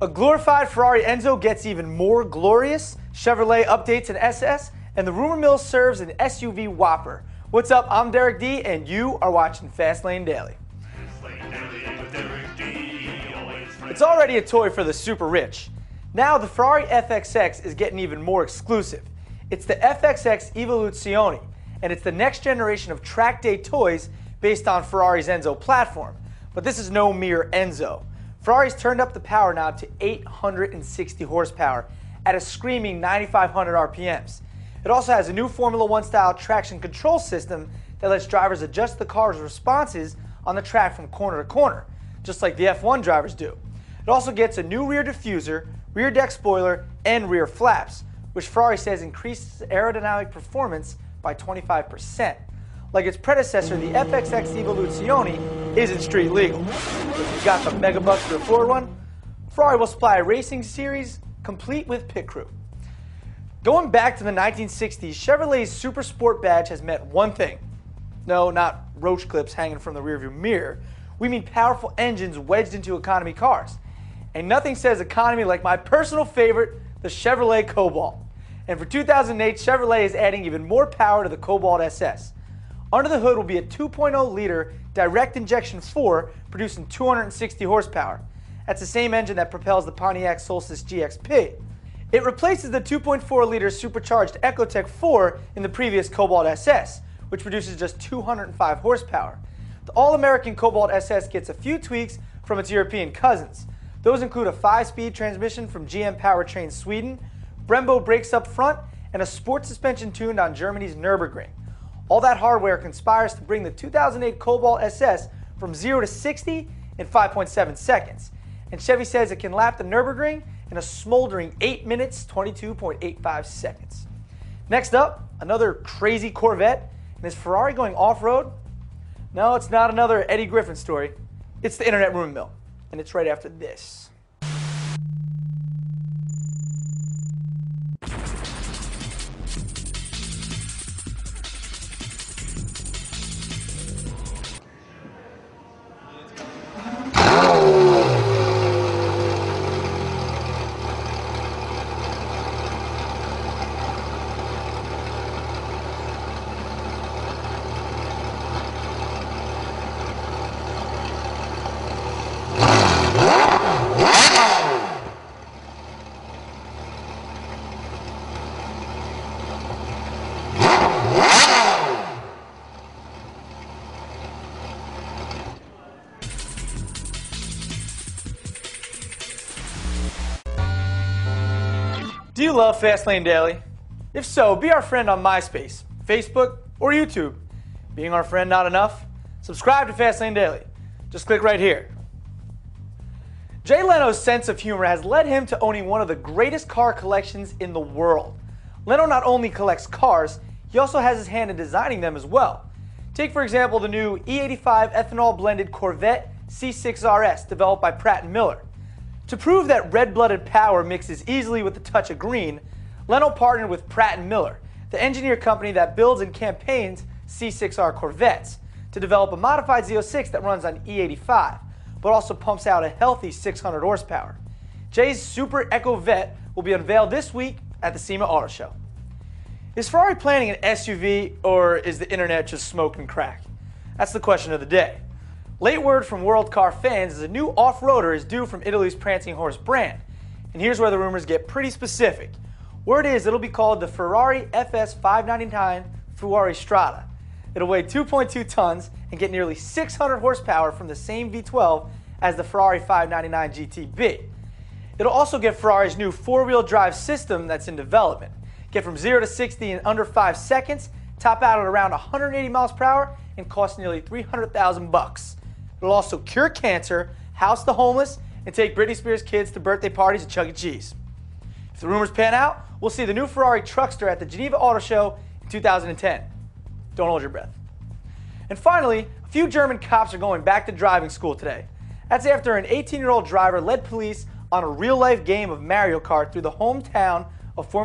A glorified Ferrari Enzo gets even more glorious, Chevrolet updates an SS, and the rumor mill serves an SUV whopper. What's up? I'm Derek D, and you are watching Fastlane Daily. It's already a toy for the super rich. Now the Ferrari FXX is getting even more exclusive. It's the FXX Evo, and it's the next generation of track day toys based on Ferrari's Enzo platform. But this is no mere Enzo. Ferrari's turned up the power knob to 860 horsepower at a screaming 9,500 RPMs. It also has a new Formula One style traction control system that lets drivers adjust the car's responses on the track from corner to corner, just like the F1 drivers do. It also gets a new rear diffuser, rear deck spoiler, and rear flaps, which Ferrari says increases aerodynamic performance by 25%. Like its predecessor, the FXX Evo isn't street legal. If you've got the mega bucks to afford one, Ferrari will supply a racing series complete with pit crew. Going back to the 1960s, Chevrolet's Super Sport badge has meant one thing. No, not roach clips hanging from the rearview mirror. We mean powerful engines wedged into economy cars. And nothing says economy like my personal favorite, the Chevrolet Cobalt. And for 2008, Chevrolet is adding even more power to the Cobalt SS. Under the hood will be a 2.0-liter direct injection 4 producing 260 horsepower. That's the same engine that propels the Pontiac Solstice GXP. It replaces the 2.4-liter supercharged Ecotec 4 in the previous Cobalt SS, which produces just 205 horsepower. The all-American Cobalt SS gets a few tweaks from its European cousins. Those include a 5-speed transmission from GM Powertrain Sweden, Brembo brakes up front, and a sport suspension tuned on Germany's Nürburgring. All that hardware conspires to bring the 2008 Cobalt SS from 0 to 60 in 5.7 seconds. And Chevy says it can lap the Nürburgring in a smoldering 8 minutes, 22.85 seconds. Next up, another crazy Corvette. And is Ferrari going off-road? No, it's not another Eddie Griffin story. It's the Internet Rumor Mill. And it's right after this. Do you love Fastlane Daily? If so, be our friend on MySpace, Facebook, or YouTube. Being our friend not enough? Subscribe to Fastlane Daily. Just click right here. Jay Leno's sense of humor has led him to owning one of the greatest car collections in the world. Leno not only collects cars, he also has his hand in designing them as well. Take for example the new E85 ethanol-blended Corvette C6 RS developed by Pratt & Miller. To prove that red-blooded power mixes easily with the touch of green, Leno partnered with Pratt & Miller, the engineer company that builds and campaigns C6R Corvettes, to develop a modified Z06 that runs on E85, but also pumps out a healthy 600 horsepower. Jay's Super Eco Vet will be unveiled this week at the SEMA Auto Show. Is Ferrari planning an SUV, or is the internet just smoking crack? That's the question of the day. Late word from World Car fans is a new off-roader is due from Italy's Prancing Horse brand. And here's where the rumors get pretty specific. Word is it'll be called the Ferrari FS 599 Fuoristrada. It'll weigh 2.2 tons and get nearly 600 horsepower from the same V12 as the Ferrari 599 GTB. It'll also get Ferrari's new four-wheel drive system that's in development. Get from 0 to 60 in under 5 seconds, top out at around 180 miles per hour, and cost nearly $300,000. It'll also cure cancer, house the homeless, and take Britney Spears' kids to birthday parties at Chuck E. Cheese. If the rumors pan out, we'll see the new Ferrari Truckster at the Geneva Auto Show in 2010. Don't hold your breath. And finally, a few German cops are going back to driving school today. That's after an 18-year-old driver led police on a real-life game of Mario Kart through the hometown of former